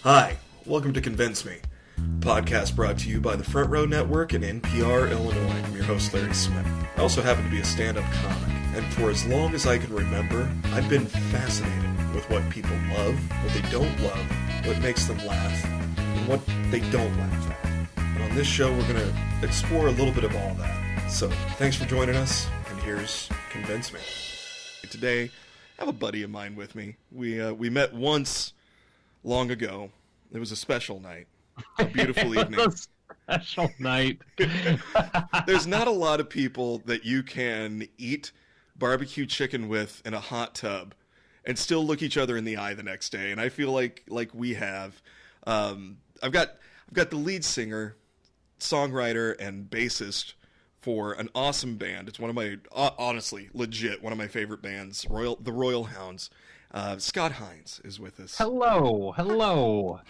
Hi, welcome to Convince Me, podcast brought to you by the Front Row Network and NPR Illinois. I'm your host, Larry Smith. I also happen to be a stand-up comic, and for as long as I can remember, I've been fascinated with what people love, what they don't love, what makes them laugh, and what they don't laugh at. And on this show, we're going to explore a little bit of all that. So, thanks for joining us, and here's Convince Me. Today, I have a buddy of mine with me. We met once long ago. It was a special night. A beautiful evening. A special night. There's not a lot of people that you can eat barbecue chicken with in a hot tub and still look each other in the eye the next day. And I feel like we have. I've got the lead singer, songwriter, and bassist for an awesome band. It's one of my, honestly, legit, one of my favorite bands, the Royal Hounds. Scott Hinds is with us. Hello.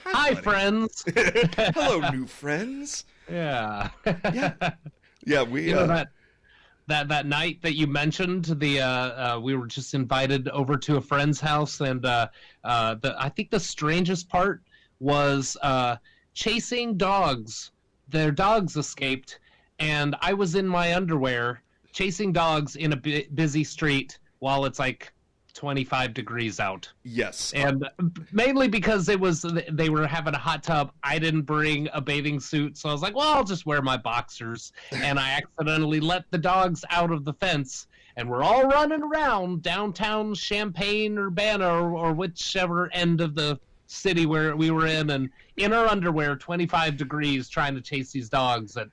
Hi, friends. Hello, new friends. Yeah. Yeah. We you know that night that you mentioned, we were just invited over to a friend's house, and I think the strangest part was chasing dogs. Their dogs escaped, and I was in my underwear chasing dogs in a busy street while it's like 25 degrees out. Yes. And mainly because they were having a hot tub. I didn't bring a bathing suit, so I was like, well, I'll just wear my boxers. And I accidentally let the dogs out of the fence, and we're all running around downtown Champaign-Urbana or whichever end of the city where we were in, and in our underwear, 25 degrees, trying to chase these dogs at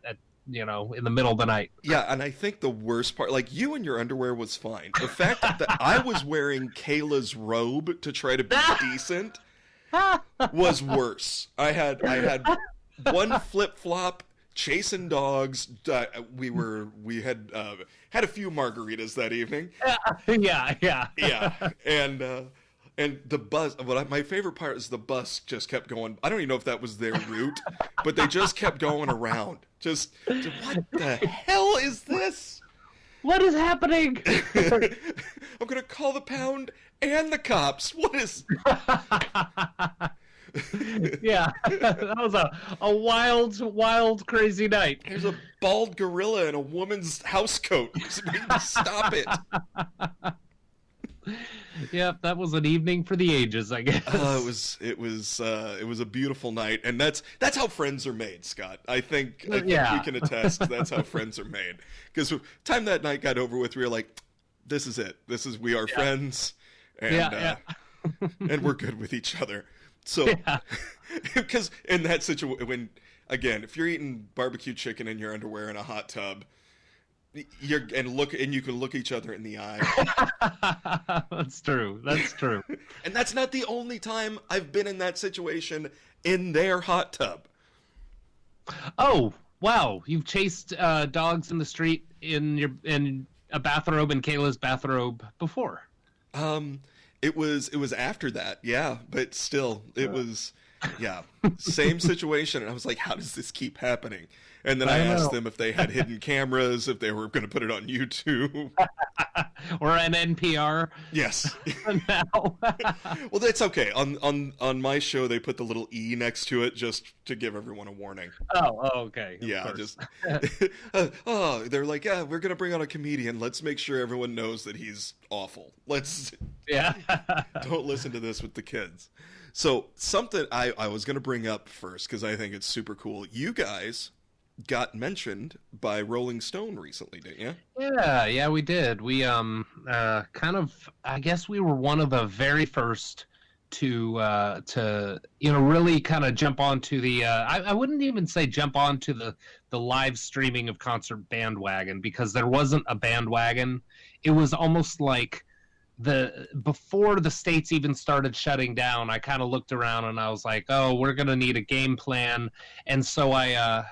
in the middle of the night. Yeah, and I think the worst part, like, you and your underwear was fine. The fact that I was wearing Kayla's robe to try to be decent was worse. I had one flip-flop chasing dogs. We had a few margaritas that evening. Yeah. And the bus, my favorite part is the bus just kept going. I don't even know if that was their route, but they just kept going around. Just what the hell is this? What is happening? I'm going to call the pound and the cops. What is... Yeah, that was a wild, crazy night. There's a bald gorilla in a woman's house coat. Stop it. Yep, that was an evening for the ages, I guess. It was a beautiful night, and that's how friends are made, Scott. I think we can attest that's how friends are made. Because time that night got over with, we were like, "This is it. We are friends, and and we're good with each other." So, because in that situation, if you're eating barbecue chicken in your underwear in a hot tub, you can look each other in the eye. That's true. And that's not the only time I've been in that situation in their hot tub. Oh, wow. You've chased dogs in the street in a bathrobe, in Kayla's bathrobe before. It was after that. Yeah, but still it was same situation, and I was like, how does this keep happening? And then I asked them if they had hidden cameras, if they were going to put it on YouTube. Or an NPR. Yes. Now. Well, that's okay. On my show, they put the little E next to it just to give everyone a warning. Oh, okay. Yeah, just... they're like, yeah, we're going to bring on a comedian. Let's make sure everyone knows that he's awful. Don't listen to this with the kids. So, something I was going to bring up first, because I think it's super cool. You guys got mentioned by Rolling Stone recently, didn't you? Yeah, we did. We I guess we were one of the very first to really kind of jump onto the I wouldn't even say jump onto the live streaming of concert bandwagon, because there wasn't a bandwagon. It was almost like before the states even started shutting down, I kind of looked around and I was like, oh, we're going to need a game plan. And so I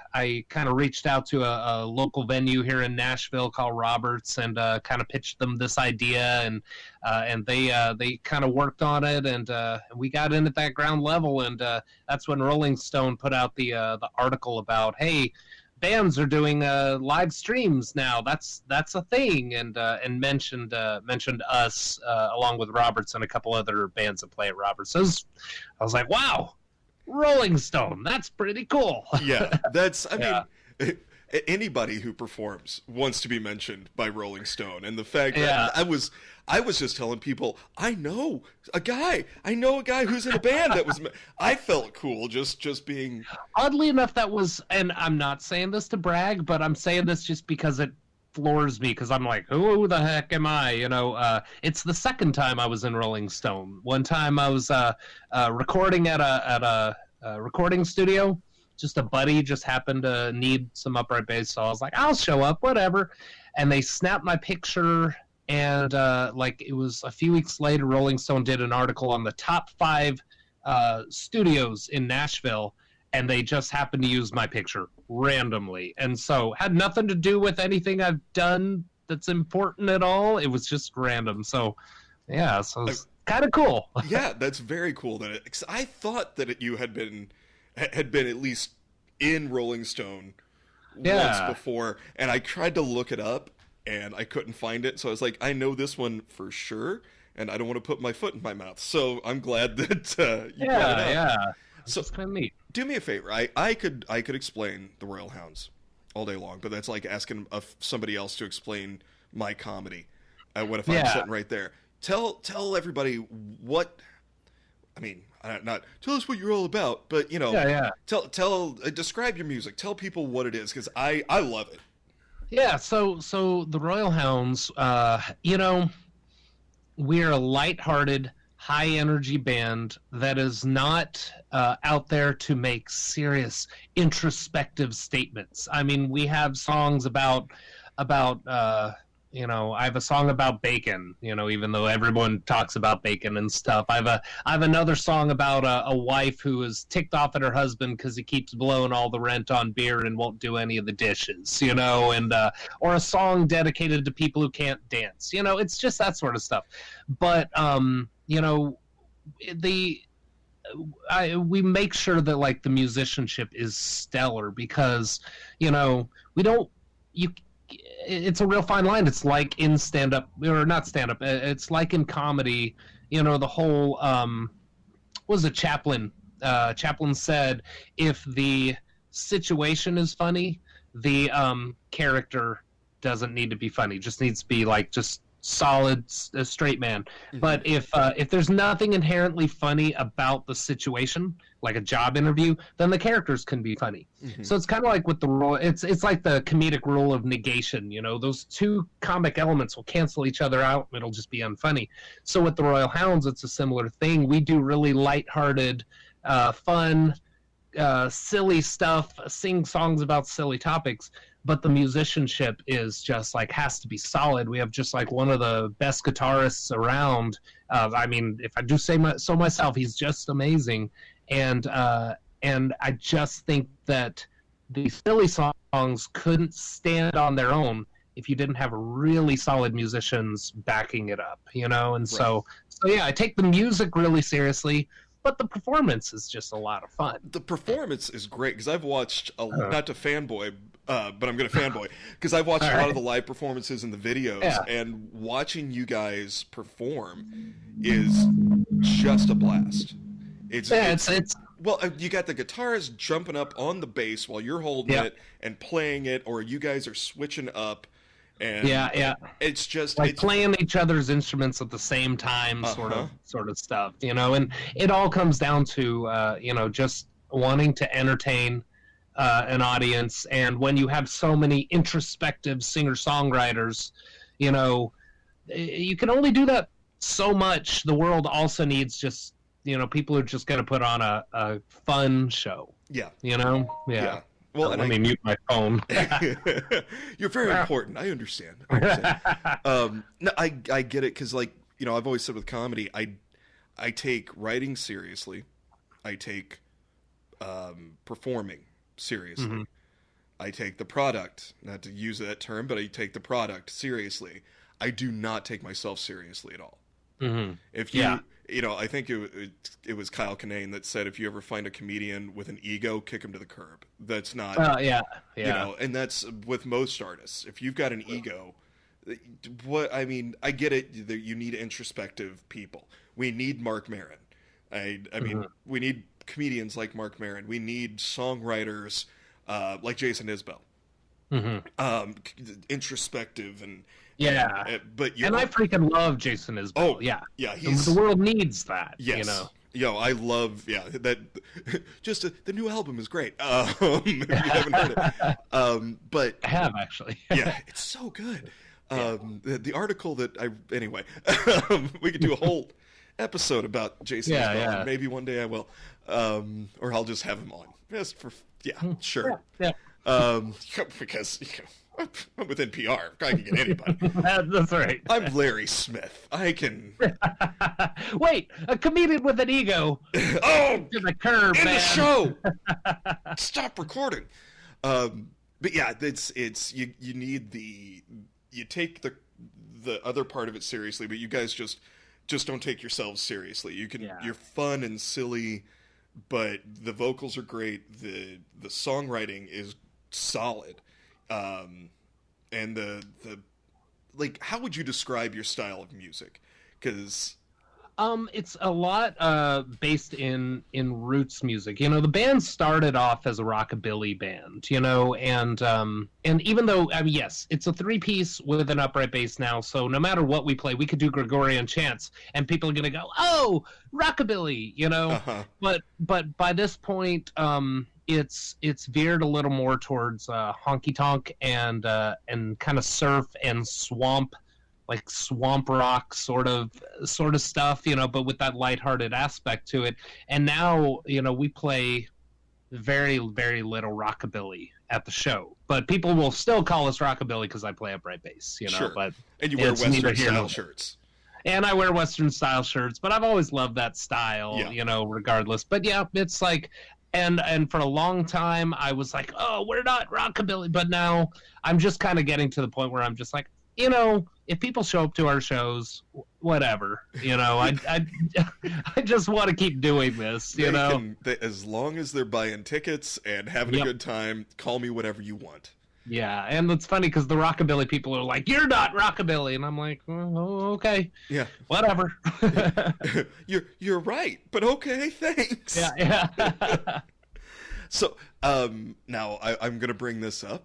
kind of reached out to a local venue here in Nashville called Roberts, and kind of pitched them this idea, and they kind of worked on it, and we got in at that ground level, and that's when Rolling Stone put out the article about, hey, bands are doing live streams now. That's a thing, and mentioned us along with Roberts and a couple other bands that play at Roberts. So I was like, wow, Rolling Stone. That's pretty cool. Yeah, I mean, anybody who performs wants to be mentioned by Rolling Stone, and the fact that I was just telling people, I know a guy who's in a band that was. I felt cool just being. Oddly enough, that was, and I'm not saying this to brag, but I'm saying this just because it floors me, because I'm like, who the heck am I? It's the second time I was in Rolling Stone. One time I was recording at a recording studio. Just a buddy just happened to need some upright bass, so I was like, I'll show up, whatever. And they snapped my picture, and it was a few weeks later, Rolling Stone did an article on the top 5 studios in Nashville, and they just happened to use my picture randomly. And so had nothing to do with anything I've done that's important at all. It was just random. So, yeah, so it's kind of cool. Yeah, that's very cool. Cause I thought that you had been at least in Rolling Stone once before, and I tried to look it up, and I couldn't find it. So I was like, I know this one for sure, and I don't want to put my foot in my mouth. So I'm glad that you brought it up. Yeah. So it's kind of neat. Do me a favor. I could explain the Royal Hounds all day long, but that's like asking somebody else to explain my comedy. What if I'm sitting right there? Tell everybody what. I mean, not tell us what you're all about, but tell describe your music. Tell people what it is, because I love it. Yeah. So the Royal Hounds, we're a lighthearted, high energy band that is not out there to make serious introspective statements. I mean, we have songs about I have a song about bacon, even though everyone talks about bacon and stuff. I have another song about a wife who is ticked off at her husband because he keeps blowing all the rent on beer and won't do any of the dishes, or a song dedicated to people who can't dance. It's just that sort of stuff. But we make sure that like the musicianship is stellar, because it's a real fine line. It's like in stand-up, or not stand-up, it's like in comedy, the whole was it Chaplin said, if the situation is funny, the character doesn't need to be funny, just needs to be like just solid, straight man. Mm-hmm. But if there's nothing inherently funny about the situation, like a job interview, then the characters can be funny. Mm-hmm. So it's kind of like with the rule, it's like the comedic rule of negation. Those two comic elements will cancel each other out, and it'll just be unfunny. So with the Royal Hounds, it's a similar thing. We do really lighthearted, fun, silly stuff, sing songs about silly topics, but the musicianship is just like has to be solid. We have just like one of the best guitarists around. I mean, if I do say so myself, he's just amazing. And I just think that the silly songs couldn't stand on their own if you didn't have really solid musicians backing it up, And right. So yeah, I take the music really seriously, but the performance is just a lot of fun. The performance is great, because I've watched not to fanboy, but I'm going to fanboy, because I've watched a lot of the live performances and the videos, and watching you guys perform is just a blast. It's well, you got the guitarist jumping up on the bass while you're holding it and playing it, or you guys are switching up. And it's just like playing each other's instruments at the same time, sort of stuff, and it all comes down to just wanting to entertain an audience. And when you have so many introspective singer-songwriters, you can only do that so much. The world also needs just people are just going to put on a fun show. Yeah. Well, let me mute my phone. You're very important. I understand. No, I get it, because I've always said with comedy, I take writing seriously. I take performing seriously. Mm-hmm. I take the product, not to use that term, but I take the product seriously. I do not take myself seriously at all. Mm-hmm. If you, I think it was Kyle Kinane that said, if you ever find a comedian with an ego, kick him to the curb. That's not, and that's with most artists. If you've got an ego, I get it, that you need introspective people. We need Mark Maron. I mean, we need comedians like Mark Maron. We need songwriters like Jason Isbell. Introspective and but I freaking love Jason Isbell. Oh yeah, the world needs that. Yes. You know. Yo, I love that. Just the new album is great. If you haven't heard it, but I have actually. Yeah, it's so good. The article that anyway, we could do a whole episode about Jason Isbell. Maybe one day I will, or I'll just have him on just for sure. Yeah. Because I'm with NPR. I can get anybody. That's right. I'm Larry Smith. I can. Wait, a comedian with an ego. Oh, to the curb, in man. the show. Stop recording. But yeah, it's you need you take the other part of it seriously, but you guys just don't take yourselves seriously. You're fun and silly, but the vocals are great. The songwriting is solid. And the like, how would you describe your style of music? Because it's a lot based in roots music. You know, the band started off as a rockabilly band, you know, and even though, I mean, yes, it's a 3-piece with an upright bass now, so no matter what we play, we could do Gregorian chants and people are going to go, "Oh, rockabilly," you know. Uh-huh. But by this point, it's veered a little more towards honky tonk and kind of surf and swamp, like swamp rock sort of stuff, you know, but with that lighthearted aspect to it. And now, you know, we play very, very little rockabilly at the show, but people will still call us rockabilly because I play upright bass, you know. Sure. But and you wear Western style shirts. And I wear Western style shirts, but I've always loved that style, you know, regardless. But yeah, it's like, and for a long time I was like, oh, we're not rockabilly, but now I'm just kind of getting to the point where I'm just like, you know, if people show up to our shows, whatever, you know, I just want to keep doing this, you know. As long as they're buying tickets and having a good time, call me whatever you want. Yeah, and it's funny because the rockabilly people are like, "You're not rockabilly," and I'm like, "Oh, okay, yeah, whatever." You're right, but okay, thanks. Yeah. So, now I'm gonna bring this up.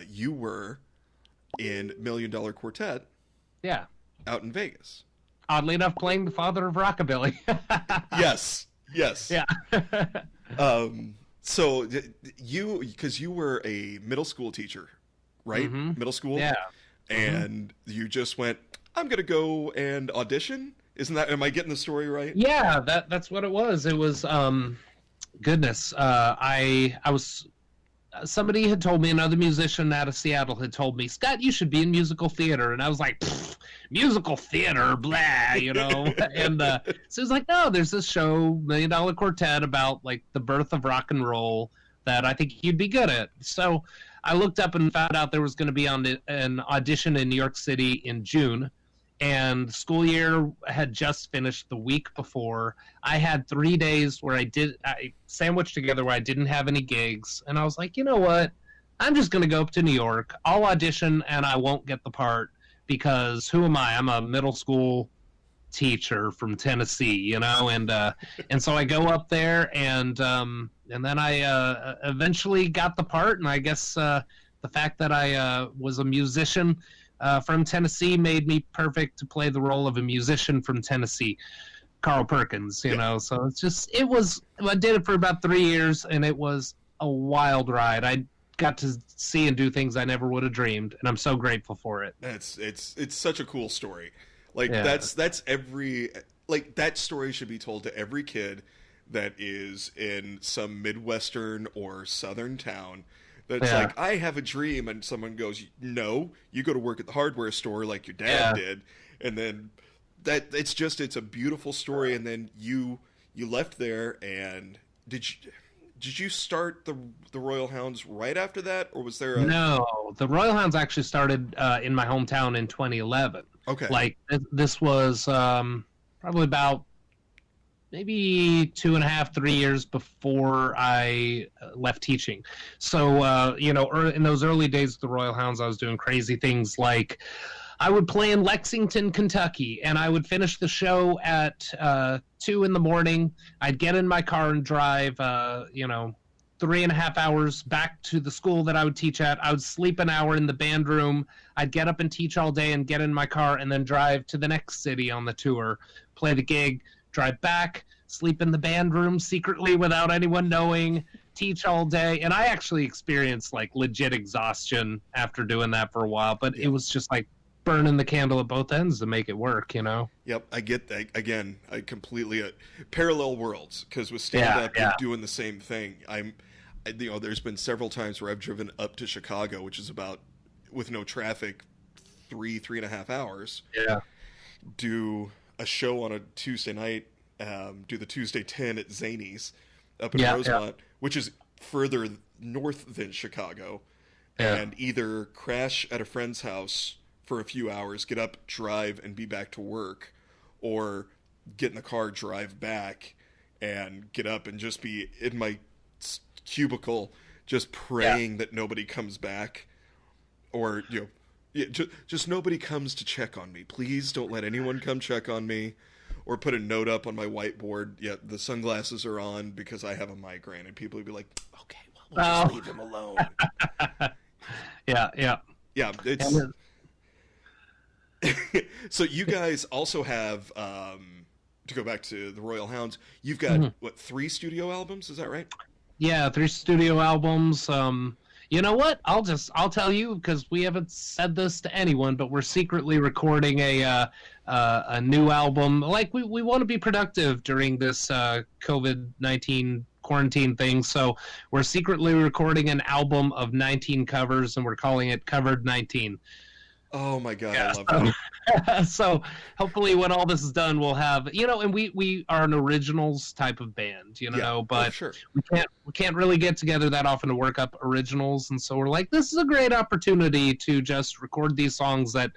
You were in Million Dollar Quartet. Yeah. Out in Vegas. Oddly enough, playing the father of rockabilly. Yes. Yeah. So because you were a middle school teacher, right? Mm-hmm. Middle school? Yeah. And you just went, I'm going to go and audition? Am I getting the story right? Yeah, that's what it was. It was, goodness. I was, somebody had told me, another musician out of Seattle had told me, Scott, you should be in musical theater. And I was like, musical theater, blah, you know. And so it was like, no, there's this show, Million Dollar Quartet, about like the birth of rock and roll that I think you'd be good at. So I looked up and found out there was going to be an audition in New York City in June. And the school year had just finished the week before. I had 3 days where I sandwiched together where I didn't have any gigs. And I was like, you know what? I'm just going to go up to New York. I'll audition and I won't get the part because who am I? I'm a middle school teacher from Tennessee, you know? And so I go up there and then I eventually got the part. And I guess the fact that I was a musician from Tennessee made me perfect to play the role of a musician from Tennessee, Carl Perkins, you know. So I did it for about 3 years, and it was a wild ride. I got to see and do things I never would have dreamed, and I'm so grateful for it. It's such a cool story. Like that's every, like, that story should be told to every kid that is in some Midwestern or Southern town. That's like, I have a dream, and someone goes, no, you go to work at the hardware store like your dad did. And then it's a beautiful story. And then you left there, and did you start the Royal Hounds right after that, or was there No, the Royal Hounds actually started in my hometown in 2011. Okay. Like, this was probably about maybe 2.5, 3 years before I left teaching. So, you know, in those early days of the Royal Hounds, I was doing crazy things like I would play in Lexington, Kentucky, and I would finish the show at 2 in the morning. I'd get in my car and drive, 3.5 hours back to the school that I would teach at. I would sleep an hour in the band room. I'd get up and teach all day and get in my car and then drive to the next city on the tour, play the gig, drive back, sleep in the band room secretly without anyone knowing, teach all day. And I actually experienced like legit exhaustion after doing that for a while, but it was just like burning the candle at both ends to make it work, Yep, I get that. Again, I completely parallel worlds, because with stand-up, you're doing the same thing. There's been several times where I've driven up to Chicago, which is about, with no traffic, 3.5 hours. Yeah. Do a show on a Tuesday night, do the Tuesday 10 at Zany's up in Rosemont, which is further north than Chicago, and either crash at a friend's house for a few hours, get up, drive, and be back to work, or get in the car, drive back, and get up and just be in my cubicle just praying that nobody comes back, or just nobody comes to check on me. Please don't let anyone come check on me. Or put a note up on my whiteboard, the sunglasses are on because I have a migraine, and people would be like, okay, well, we'll just leave him alone. Yeah, it's so you guys also have, to go back to the Royal Hounds, you've got, 3 studio albums, is that right? Yeah, 3 studio albums. You know what? I'll tell you, because we haven't said this to anyone, but we're secretly recording a new album. Like, we want to be productive during this COVID-19 quarantine thing, so we're secretly recording an album of 19 covers, and we're calling it Covered 19. Oh my God, I love that. So hopefully when all this is done, we'll have, and we are an originals type of band, but sure. we can't really get together that often to work up originals. And so we're like, this is a great opportunity to just record these songs that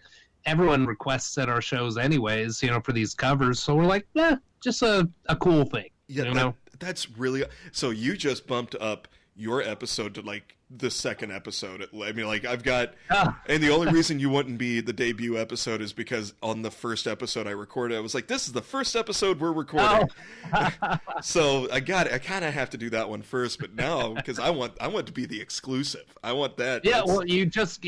everyone requests at our shows anyways, for these covers. So we're like, just a cool thing. Yeah, that's really, so you just bumped up your episode to like the second episode. I mean, like, I've got, and the only reason you wouldn't be the debut episode is because on the first episode I recorded, I was like, this is the first episode we're recording. So I kind of have to do that one first, but now, because I want to be the exclusive. I want that. Yeah, well, you just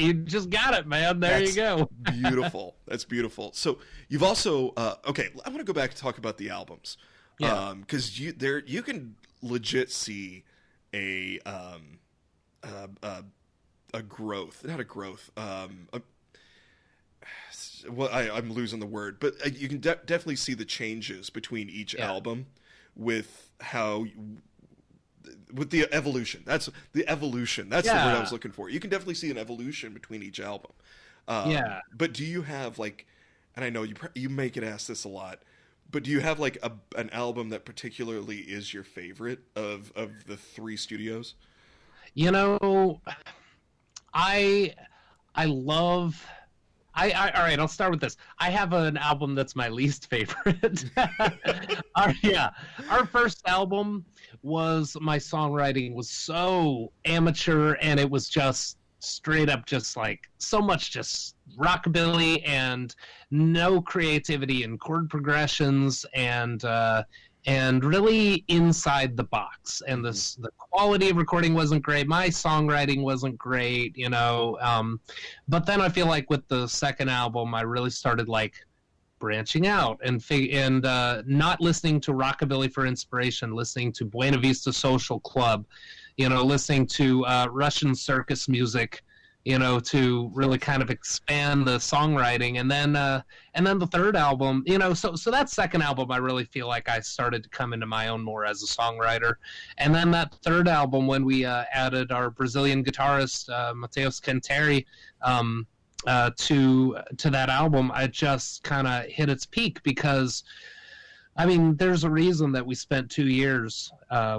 got it, man. There you go. Beautiful. That's beautiful. So you've also, okay, I want to go back and talk about the albums. Yeah. Because you can legit see a growth, not a growth. I'm losing the word, but you can definitely see the changes between each album with the evolution. That's the evolution. That's the word I was looking for. You can definitely see an evolution between each album. But do you have like, and I know you may get asked this a lot, but do you have like an album that particularly is your favorite of the 3 studios? I love. All right, I'll start with this. I have an album that's my least favorite. Our first album my songwriting was so amateur, and it was just straight up just like so much just rockabilly and no creativity in chord progressions and really inside the box. And the quality of recording wasn't great. My songwriting wasn't great, but then I feel like with the second album, I really started like branching out and not listening to rockabilly for inspiration, listening to Buena Vista Social Club, listening to Russian circus music, to really kind of expand the songwriting. And then the third album, so that second album, I really feel like I started to come into my own more as a songwriter. And then that third album, when we added our Brazilian guitarist, Mateus Canteri, to that album, I just kind of hit its peak because, I mean, there's a reason that we spent 2 years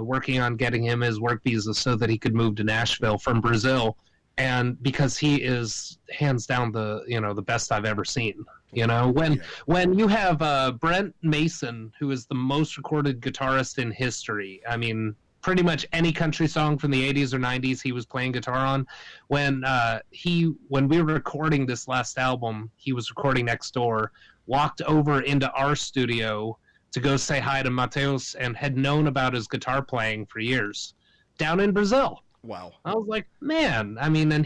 working on getting him his work visa so that he could move to Nashville from Brazil, and because he is hands down the best I've ever seen. When you have Brent Mason, who is the most recorded guitarist in history, I mean, pretty much any country song from the 80s or 90s he was playing guitar on. When we were recording this last album, he was recording next door, walked over into our studio to go say hi to Mateus, and had known about his guitar playing for years down in Brazil. Wow. I was like, man, I mean, and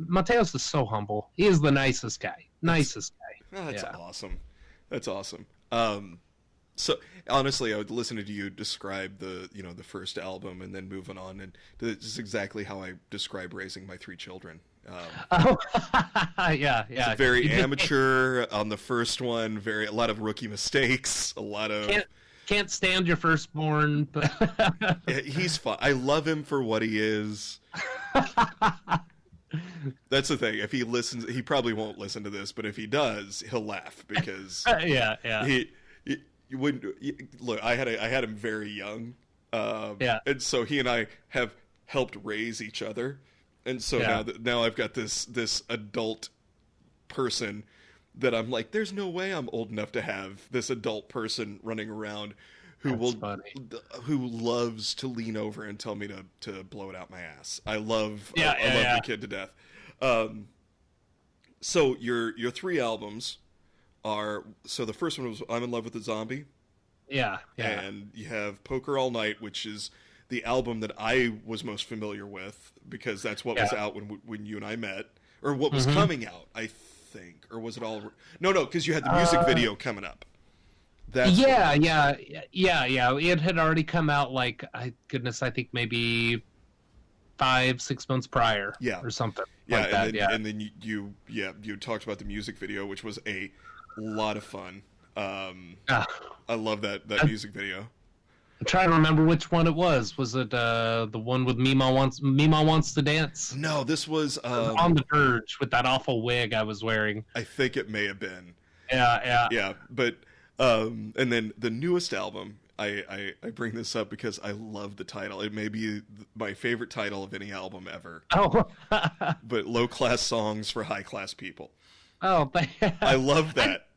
Mateus is so humble. He is the nicest guy. Nicest guy. That's awesome. That's awesome. So honestly, I would listen to you describe the first album and then moving on, and this is exactly how I describe raising my 3 children. Yeah. It's very amateur on the first one. A lot of rookie mistakes. A lot of can't stand your firstborn, but he's fun. I love him for what he is. That's the thing. If he listens, he probably won't listen to this, but if he does, he'll laugh because yeah. You wouldn't look. I had him very young, and so he and I have helped raise each other, and so now I've got this adult person that I'm like, there's no way I'm old enough to have this adult person running around who loves to lean over and tell me to blow it out my ass. I love the kid to death. So your 3 albums are, so the first one was I'm in Love with the Zombie. Yeah. And you have Poker All Night, which is the album that I was most familiar with because that's what was out when you and I met, or what was coming out, I think, or was it all? No, because you had the music video coming up. Yeah. It had already come out like, I think maybe 5-6 months prior, or something. Yeah, like that. And then you talked about the music video, which was a lot of fun. I love that music video. I'm trying to remember which one it was. Was it the one with Mima wants to dance? No, this was On the Verge with that awful wig I was wearing. I think it may have been. Yeah. But and then the newest album, I bring this up because I love the title. It may be my favorite title of any album ever. Oh, but Low Class Songs for High Class People. Oh, I love that.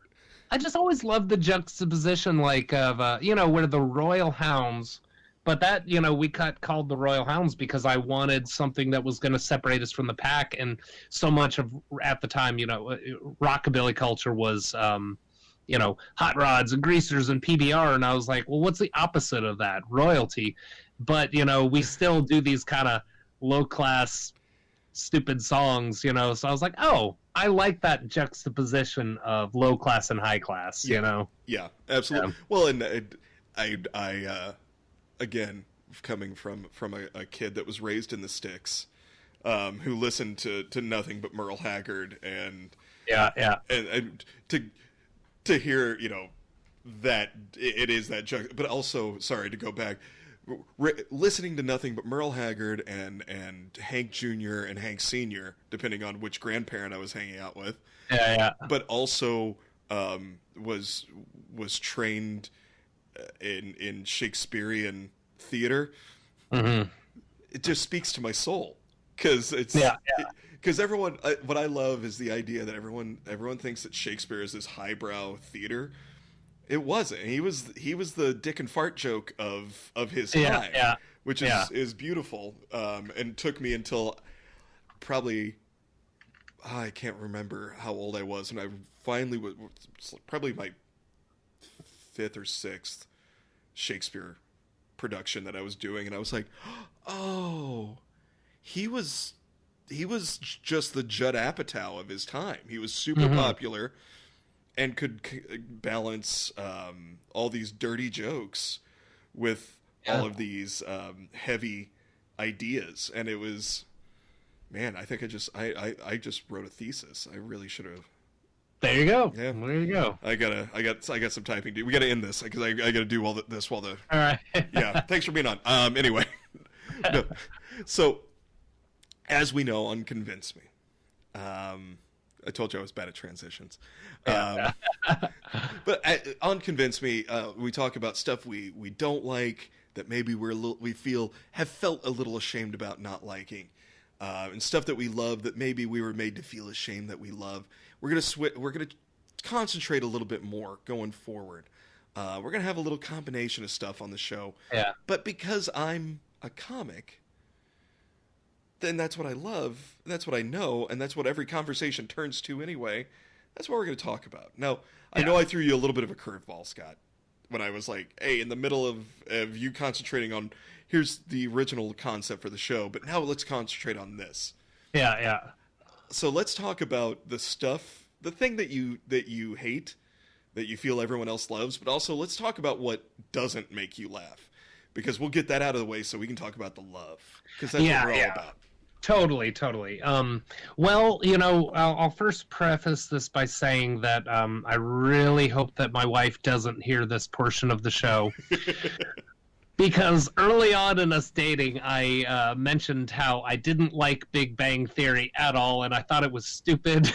I just always loved the juxtaposition, like of where the Royal Hounds, but that we called the Royal Hounds because I wanted something that was going to separate us from the pack, and so much of at the time rockabilly culture was hot rods and greasers and PBR, and I was like, well, what's the opposite of that? Royalty. But we still do these kind of low class stupid songs, so I was like, oh, I like that juxtaposition of low class and high class, Yeah, absolutely. Well, and I again, coming from a kid that was raised in the sticks, who listened to nothing but Merle Haggard, and and to hear that it is that but also, sorry to go back, listening to nothing but Merle Haggard and Hank Jr. and Hank Sr., depending on which grandparent I was hanging out with. But also was trained in Shakespearean theater. Mm-hmm. It just speaks to my soul because because everyone. What I love is the idea that everyone thinks that Shakespeare is this highbrow theater. It wasn't. He was the dick and fart joke of his time, which is beautiful. And took me until probably I can't remember how old I was, and I finally was probably my 5th or 6th Shakespeare production that I was doing, and I was like, oh, he was just the Judd Apatow of his time. He was super popular and could balance all these dirty jokes with all of these heavy ideas. And it was, man, I think I just wrote a thesis. I really should have. There you go. Yeah. There you go. I got some typing to do. We got to end this because I got to do this while the. All right. Yeah. Thanks for being on. Anyway. No. So, as we know on Convince Me, I told you I was bad at transitions. But on Convince Me, we talk about stuff we don't like, that maybe we have felt a little ashamed about not liking, and stuff that we love that maybe we were made to feel ashamed that we love. We're gonna concentrate a little bit more going forward. We're gonna have a little combination of stuff on the show. Yeah. But because I'm a comic, then that's what I love, that's what I know, and that's what every conversation turns to anyway. That's what we're going to talk about. Now, I know I threw you a little bit of a curveball, Scott, when I was like, hey, in the middle of you concentrating on, here's the original concept for the show, but now let's concentrate on this. Yeah. So let's talk about the stuff, the thing that you hate, that you feel everyone else loves, but also let's talk about what doesn't make you laugh, because we'll get that out of the way so we can talk about the love, because that's what we're all about. Totally. Well, I'll first preface this by saying that I really hope that my wife doesn't hear this portion of the show. Because early on in us dating, I mentioned how I didn't like Big Bang Theory at all, and I thought it was stupid,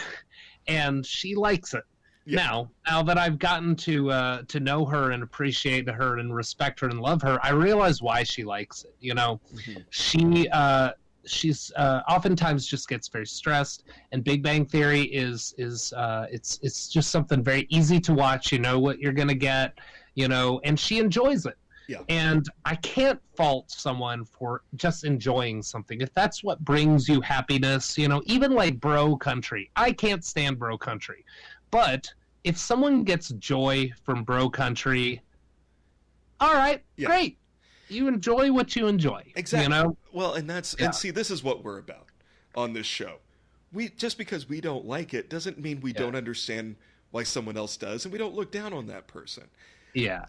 and she likes it. Yeah. Now that I've gotten to know her and appreciate her and respect her and love her, I realize why she likes it. Mm-hmm. She's oftentimes just gets very stressed, and Big Bang Theory is it's just something very easy to watch. You know what you're gonna get, and she enjoys it. Yeah. And I can't fault someone for just enjoying something if that's what brings you happiness. Even like bro country, I can't stand bro country, but if someone gets joy from bro country, all right, great. You enjoy what you enjoy. Exactly. Well, and see, this is what we're about on this show. Just because we don't like it doesn't mean we don't understand why someone else does, and we don't look down on that person. Yeah.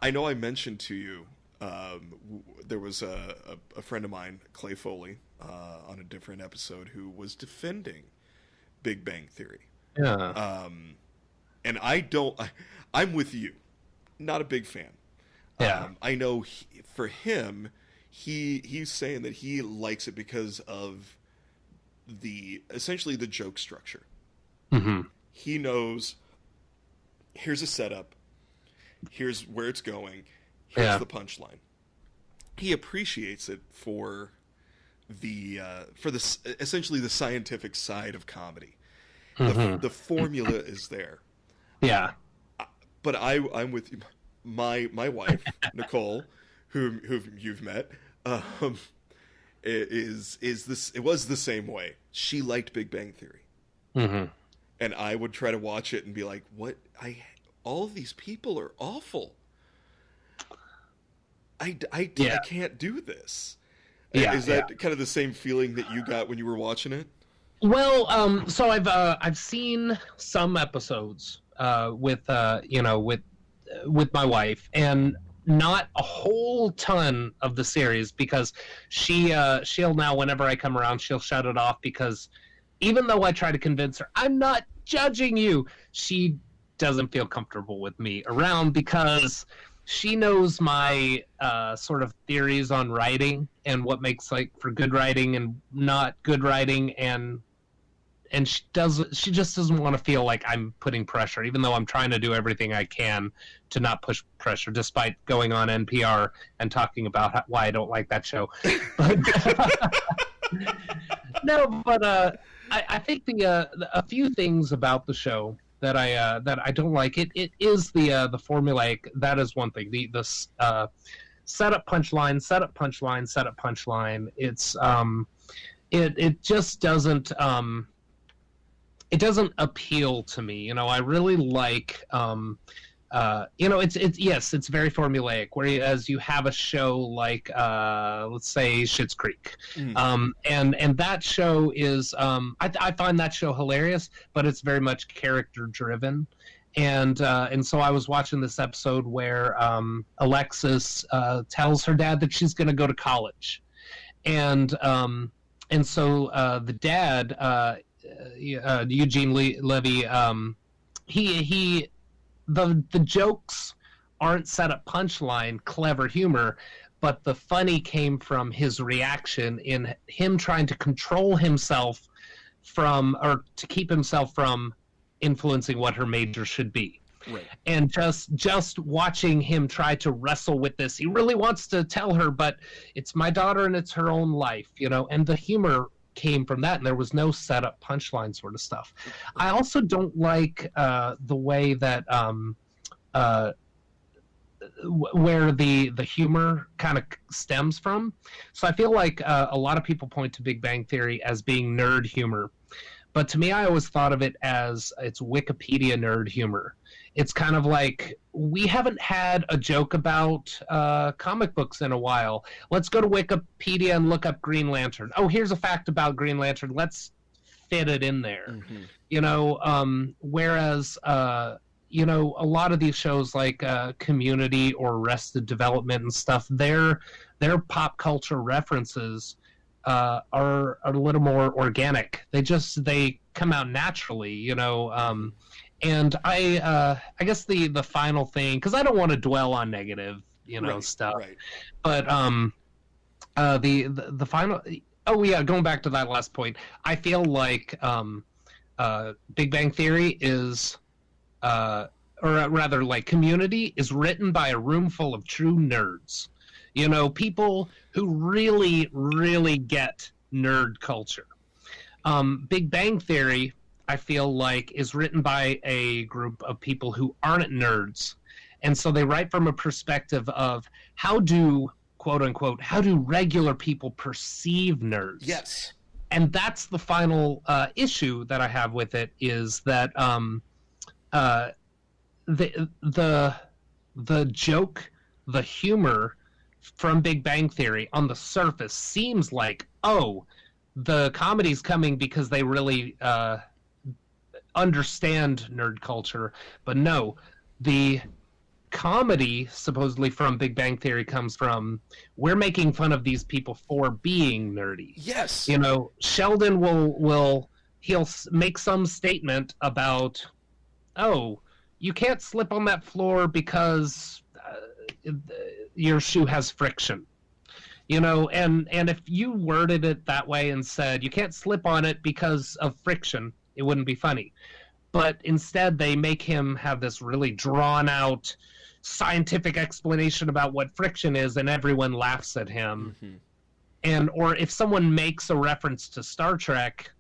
I know I mentioned to you, there was a friend of mine, Clay Foley, on a different episode, who was defending Big Bang Theory. Yeah. And I'm with you. Not a big fan. Yeah. I know for him, he's saying that he likes it because of essentially the joke structure. Mm-hmm. He knows, here's a setup, here's where it's going, here's the punchline. He appreciates it for essentially the scientific side of comedy. Mm-hmm. The formula is there. Yeah. But I'm with you. My wife, Nicole, who you've met, it was the same way. She liked Big Bang Theory. Mm-hmm. And I would try to watch it and be like, what? All of these people are awful. I can't do this. Yeah, is that kind of the same feeling that you got when you were watching it? Well, so I've seen some episodes with my wife, and not a whole ton of the series, because she'll now, whenever I come around, she'll shut it off, because even though I try to convince her, I'm not judging you, she doesn't feel comfortable with me around, because she knows my sort of theories on writing and what makes for good writing and not good writing, and she just doesn't want to feel like I'm putting pressure, even though I'm trying to do everything I can to not push pressure, despite going on NPR and talking about why I don't like that show. But I think a few things about the show that I don't like. It is the formulaic. That is one thing. The setup punchline, setup punchline, setup punchline. It's it just doesn't. It doesn't appeal to me. I really like, it's very formulaic, whereas you have a show like, let's say Schitt's Creek. Mm. And that show is, I find that show hilarious, but it's very much character driven. And so I was watching this episode where Alexis tells her dad that she's going to go to college. And so the dad, Eugene Levy, the jokes aren't set up punchline, clever humor, but the funny came from his reaction in him trying to control himself or to keep himself from influencing what her major should be. Right. And just watching him try to wrestle with this, he really wants to tell her, but it's my daughter and it's her own life, and the humor came from that, and there was no setup punchline sort of stuff. I also don't like the way that where the humor kind of stems from. So I feel like a lot of people point to Big Bang Theory as being nerd humor, but to me, I always thought of it as it's Wikipedia nerd humor. It's kind of like we haven't had a joke about comic books in a while. Let's go to Wikipedia and look up Green Lantern. Oh, here's a fact about Green Lantern. Let's fit it in there. Mm-hmm. Whereas a lot of these shows like Community or Arrested Development and stuff, their pop culture references are a little more organic. They come out naturally, and I guess the final thing, because I don't want to dwell on negative stuff, right. but the final. Oh yeah, going back to that last point, I feel like Big Bang Theory is, or rather, like Community is written by a room full of true nerds. People who really, really get nerd culture. Big Bang Theory, I feel like, is written by a group of people who aren't nerds. And so they write from a perspective of how do, quote unquote, how do regular people perceive nerds? Yes. And that's the final issue that I have with it, is that the joke, the humor from Big Bang Theory on the surface seems like, oh, the comedy's coming because they really understand nerd culture. But no, the comedy supposedly from Big Bang Theory comes from, we're making fun of these people for being nerdy. Yes. Sheldon he'll make some statement about, oh, you can't slip on that floor because your shoe has friction. And if you worded it that way and said you can't slip on it because of friction, it wouldn't be funny. But instead they make him have this really drawn out scientific explanation about what friction is, and everyone laughs at him. Mm-hmm. Or if someone makes a reference to Star Trek,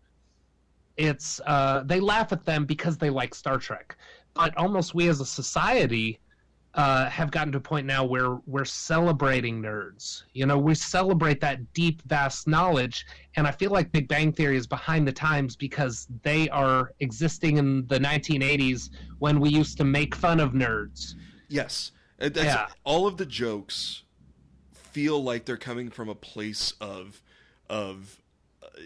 it's they laugh at them because they like Star Trek. But almost we as a society have gotten to a point now where we're celebrating nerds. We celebrate that deep, vast knowledge, and I feel like Big Bang Theory is behind the times because they are existing in the 1980s when we used to make fun of nerds. Yes. All of the jokes feel like they're coming from a place of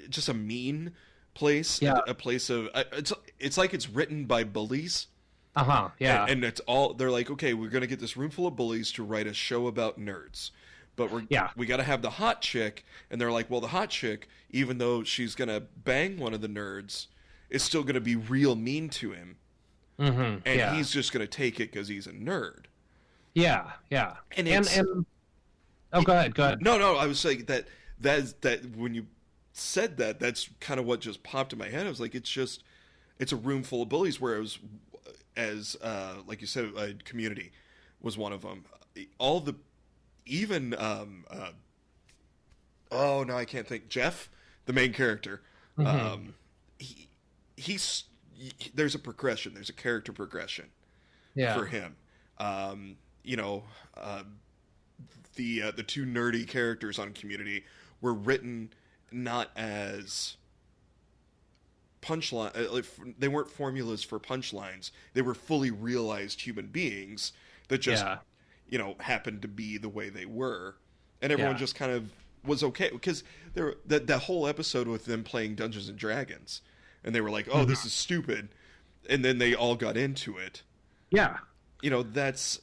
just a mean place. Yeah. A place of it's like it's written by bullies. Yeah. And it's all, they're like, okay, we're going to get this room full of bullies to write a show about nerds. But we got to have the hot chick. And they're like, well, the hot chick, even though she's going to bang one of the nerds, is still going to be real mean to him. Mm-hmm. And he's just going to take it because he's a nerd. Yeah. And go ahead. No, I was saying that when you said that, that's kind of what just popped in my head. I was like, it's a room full of bullies, where it was, as like you said, Community was one of them. All the, even now I can't think. Jeff, the main character, mm-hmm. he's there's a progression. There's a character progression for him. The two nerdy characters on Community were written not as punchline. They weren't formulas for punchlines. They were fully realized human beings that just happened to be the way they were, and everyone just kind of was okay, because that whole episode with them playing Dungeons and Dragons, and they were like, "Oh, this is stupid," and then they all got into it. Yeah, that's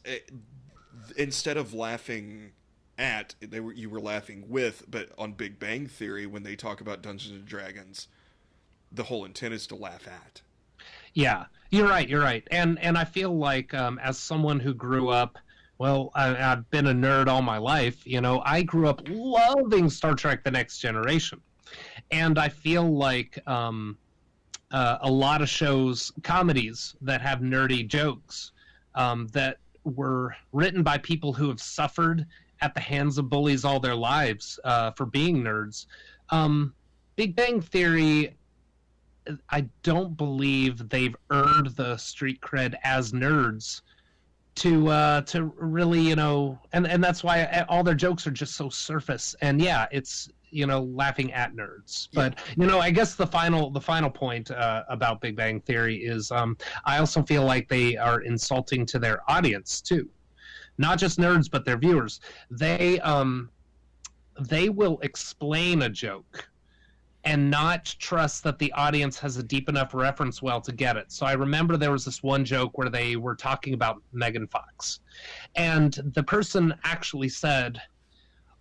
instead of laughing at, you were laughing with. But on Big Bang Theory, when they talk about Dungeons and Dragons, the whole intent is to laugh at. Yeah, you're right. And I feel like as someone who grew up, I've been a nerd all my life. I grew up loving Star Trek: The Next Generation, and I feel like a lot of shows, comedies that have nerdy jokes that were written by people who have suffered at the hands of bullies all their lives for being nerds. Big Bang Theory, I don't believe they've earned the street cred as nerds to really, and that's why all their jokes are just so surface. And yeah, it's, laughing at nerds. But I guess the final point about Big Bang Theory is, I also feel like they are insulting to their audience too, not just nerds but their viewers. They will explain a joke and not trust that the audience has a deep enough reference well to get it. So I remember there was this one joke where they were talking about Megan Fox, and the person actually said,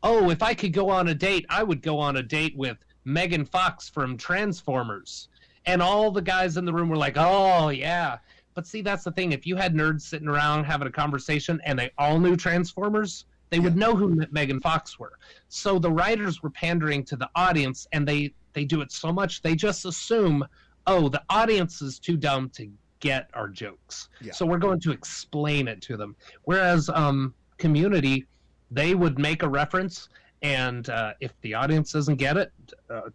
"Oh, if I could go on a date, I would go on a date with Megan Fox from Transformers." And all the guys in the room were like, "Oh, yeah." But see, that's the thing. If you had nerds sitting around having a conversation and they all knew Transformers, they would know who Megan Fox were. So the writers were pandering to the audience, and they do it so much, they just assume, oh, the audience is too dumb to get our jokes. Yeah. So we're going to explain it to them. Whereas Community, they would make a reference, and if the audience doesn't get it,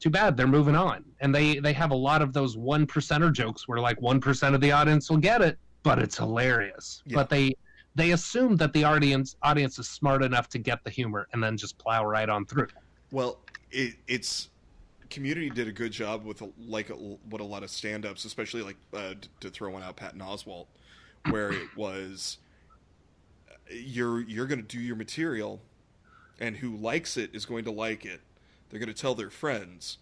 too bad, they're moving on. And they have a lot of those 1%er jokes where like 1% of the audience will get it, but it's hilarious. Yeah. But they assume that the audience is smart enough to get the humor and then just plow right on through. Well, it's Community did a good job with what a lot of stand-ups, especially like to throw one out, Patton Oswalt, where it was you're going to do your material, and who likes it is going to like it. They're going to tell their friends.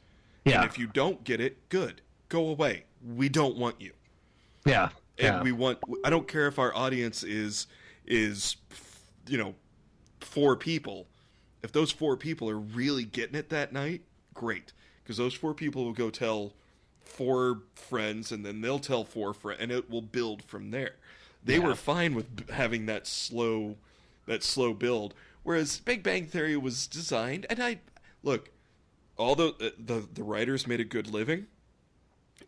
Yeah. And if you don't get it, good. Go away. We don't want you. Yeah. And I don't care if our audience is 4 people. If those 4 people are really getting it that night, great. Because those 4 people will go tell 4 friends, and then they'll tell 4 friends, and it will build from there. They were fine with having that slow build. Whereas Big Bang Theory was designed, and all the writers made a good living,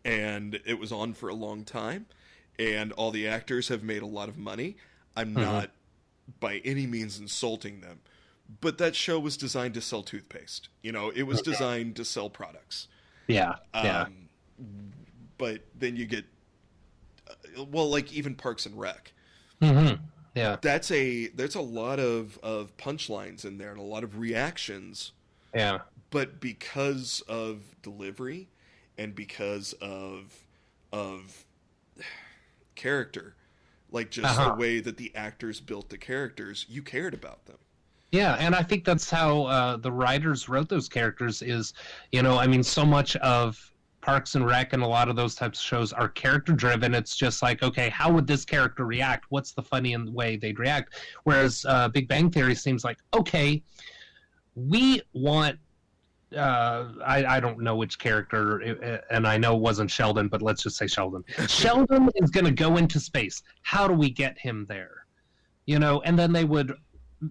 and it was on for a long time, and all the actors have made a lot of money. I'm not by any means insulting them, but that show was designed to sell toothpaste. It was designed to sell products. Yeah. But then you get, like even Parks and Rec. Mm-hmm. Yeah. There's a lot of punchlines in there and a lot of reactions. Yeah. But because of delivery and because of character, like just the way that the actors built the characters, you cared about them. Yeah, and I think that's how the writers wrote those characters is, so much of Parks and Rec and a lot of those types of shows are character driven. It's just like, okay, how would this character react? What's the funny way they'd react? Whereas Big Bang Theory seems like, okay, we want, I don't know which character, and I know it wasn't Sheldon, but let's just say Sheldon. Sheldon is going to go into space. How do we get him there? And then they would,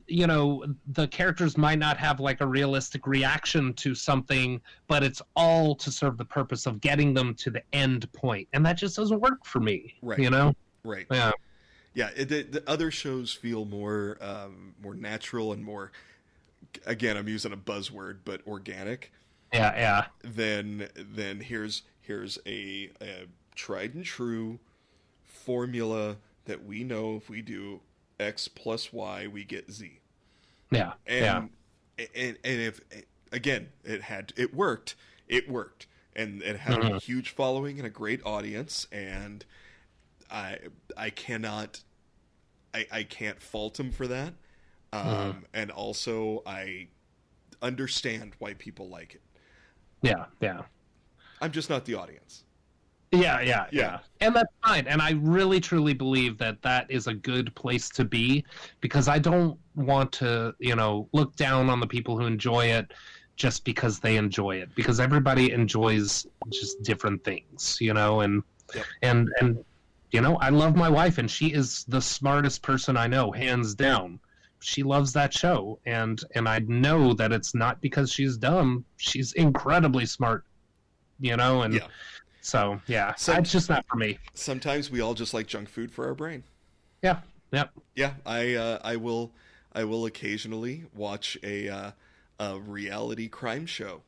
the characters might not have like a realistic reaction to something, but it's all to serve the purpose of getting them to the end point. And that just doesn't work for me, Right. Right. Yeah. Yeah. The other shows feel more natural and more, again, I'm using a buzzword, but organic. Yeah. Then here's a tried and true formula that we know if we do X plus Y, we get Z. Yeah. And if, again, it worked, and it had a huge following and a great audience, and I can't fault him for that. And also I understand why people like it. Yeah. I'm just not the audience. Yeah. And that's fine. And I really, truly believe that is a good place to be, because I don't want to, look down on the people who enjoy it just because they enjoy it, because everybody enjoys just different things, and, I love my wife, and she is the smartest person I know, hands down. She loves that show. And I know that it's not because she's dumb. She's incredibly smart, and yeah. So, it's just not for me. Sometimes we all just like junk food for our brain. Yeah. Yeah, I will occasionally watch a reality crime show,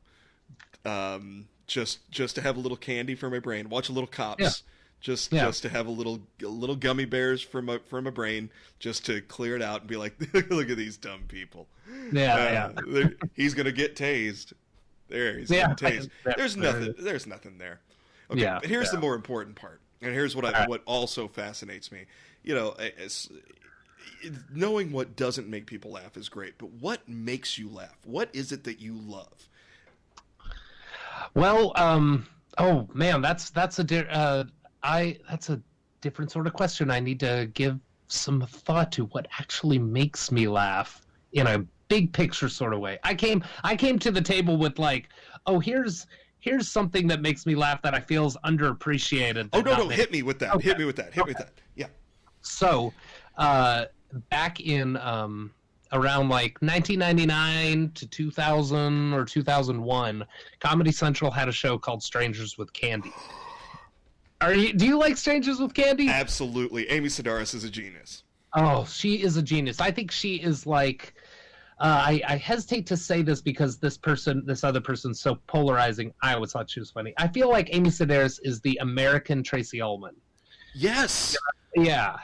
just to have a little candy for my brain. Watch a little Cops, just Yeah. just to have a little gummy bears from a brain, just to clear it out and be like, look at these dumb people. Yeah, He's gonna get tased. There, he's yeah. getting tased. There's nothing there. Okay, Yeah, but here's yeah. the more important part, and here's what All right. what also fascinates me. You know, knowing what doesn't make people laugh is great, but what makes you laugh? What is it that you love? Well, oh man, that's a that's a different sort of question. I need to give some thought to what actually makes me laugh in a big picture sort of way. I came to the table with like, oh, here's something that makes me laugh that I feel is underappreciated. Oh no, hit me with that. Okay. Hit me with that. Hit me with that. Yeah. So, back in around like 1999 to 2000 or 2001, Comedy Central had a show called Strangers with Candy. Do you like Strangers with Candy? Absolutely. Amy Sedaris is a genius. Oh, she is a genius. I think she is like, I hesitate to say this because this other person's so polarizing. I always thought she was funny. I feel like Amy Sedaris is the American Tracy Ullman. Yes. Yeah.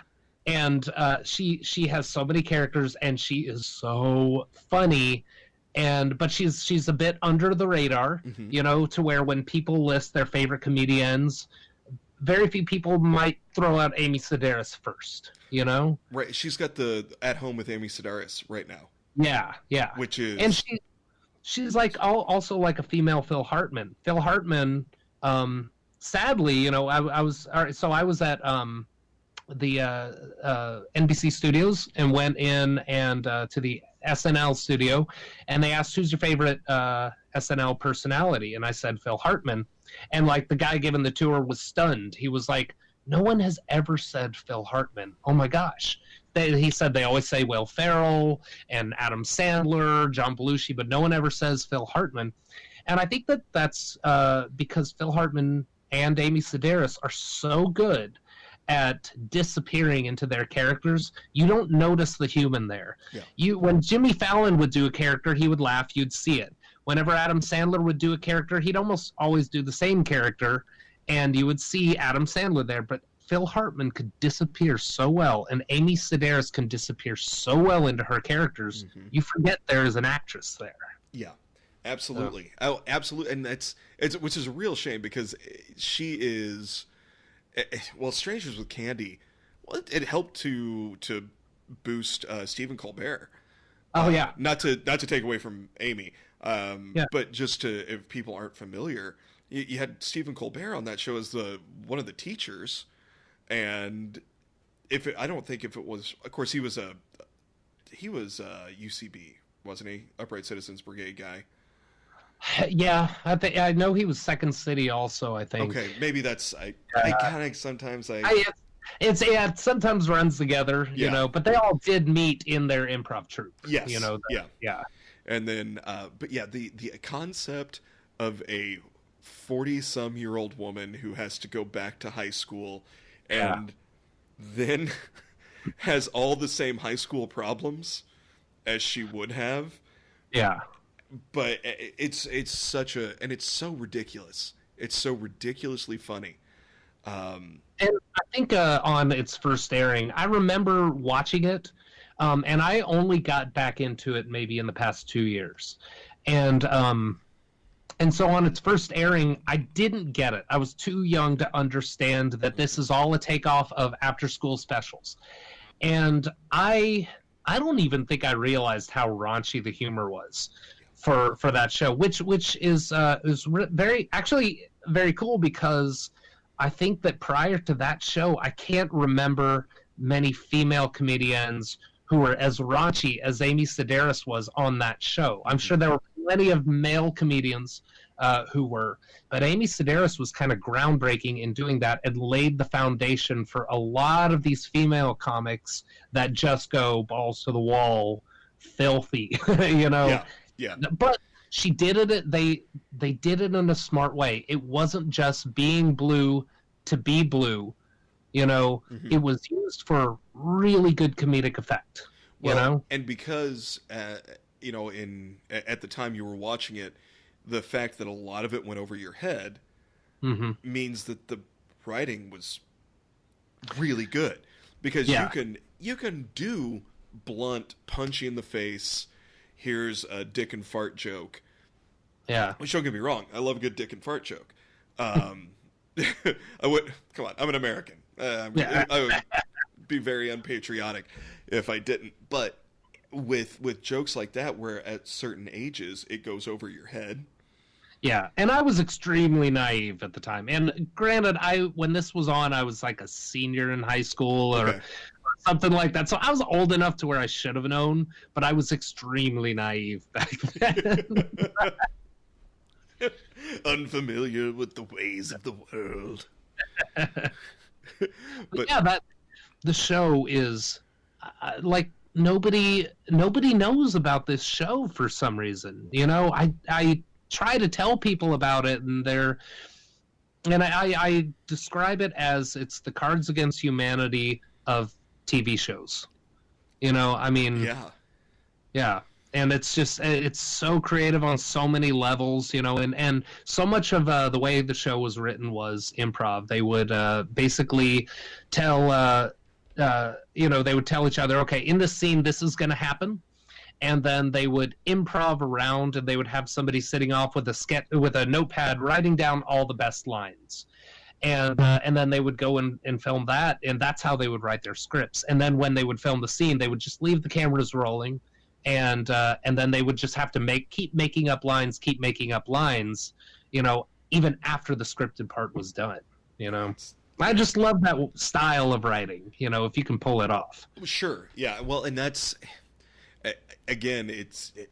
And she has so many characters, and she is so funny, but she's a bit under the radar, you know, to where when people list their favorite comedians, very few people might throw out Amy Sedaris first, you know? Right. She's got the At Home with Amy Sedaris right now. Yeah, yeah. Which is, and she's like also like a female Phil Hartman. Phil Hartman, sadly, you know, I was at the NBC studios and went in and to the SNL studio, and they asked, who's your favorite SNL personality, and I said Phil Hartman, and like the guy giving the tour was stunned. He was like, no one has ever said Phil Hartman. Oh my gosh. He said they always say Will Ferrell and Adam Sandler, John Belushi, but no one ever says Phil Hartman. And I think that's because Phil Hartman and Amy Sedaris are so good at disappearing into their characters, you don't notice the human there. Yeah. When Jimmy Fallon would do a character, he would laugh, you'd see it. Whenever Adam Sandler would do a character, he'd almost always do the same character, and you would see Adam Sandler there. But Phil Hartman could disappear so well, and Amy Sedaris can disappear so well into her characters, you forget there is an actress there. Yeah, absolutely. Oh, absolutely. And it's which is a real shame, because she is... Well, Strangers with Candy, well, it helped to boost Stephen Colbert. Oh yeah. Not to take away from Amy, but just to, if people aren't familiar, you had Stephen Colbert on that show as one of the teachers, and I don't think if it was, of course he was UCB, wasn't he? Upright Citizens Brigade guy. Yeah, I know he was Second City also, I think. Okay, maybe that's I kind of sometimes it sometimes runs together, you know, but they all did meet in their improv troupe. Yes. You know. Yeah. And then but yeah, the concept of a 40-some-year-old woman who has to go back to high school and then has all the same high school problems as she would have. Yeah. But it's such a, and it's so ridiculous. It's so ridiculously funny. And I think on its first airing, I remember watching it, and I only got back into it maybe in the past 2 years. And so on its first airing, I didn't get it. I was too young to understand that this is all a takeoff of after-school specials. And I don't even think I realized how raunchy the humor was for that show, which is very cool, because I think that prior to that show, I can't remember many female comedians who were as raunchy as Amy Sedaris was on that show. I'm sure there were plenty of male comedians who were, but Amy Sedaris was kind of groundbreaking in doing that and laid the foundation for a lot of these female comics that just go balls to the wall, filthy, you know. Yeah. But she did it. They did it in a smart way. It wasn't just being blue to be blue. You know, it was used for really good comedic effect. You know, and because you know, at the time you were watching it, the fact that a lot of it went over your head means that the writing was really good, because you can do blunt, punchy in the face, here's a dick and fart joke. Yeah. Which, don't get me wrong, I love a good dick and fart joke. I would, come on, I'm an American. I would be very unpatriotic if I didn't. But with jokes like that, where at certain ages it goes over your head. Yeah, and I was extremely naive at the time. And granted, when this was on, I was like a senior in high school or something like that. So I was old enough to where I should have known, but I was extremely naive back then. Unfamiliar with the ways of the world. But yeah, the show is like nobody knows about this show for some reason. You know, I try to tell people about it, and I describe it as it's the Cards Against Humanity of TV shows. You know, I mean, yeah. And it's just, it's so creative on so many levels, you know, and so much of the way the show was written was improv. They would basically tell, they would tell each other, okay, in this scene, this is going to happen. And then they would improv around, and they would have somebody sitting off with a notepad writing down all the best lines. And then they would go and film that, and that's how they would write their scripts. And then when they would film the scene, they would just leave the cameras rolling. And then they would just have to keep making up lines, you know, even after the scripted part was done, you know. I just love that style of writing, you know, if you can pull it off. Sure, yeah. Well, and that's, again,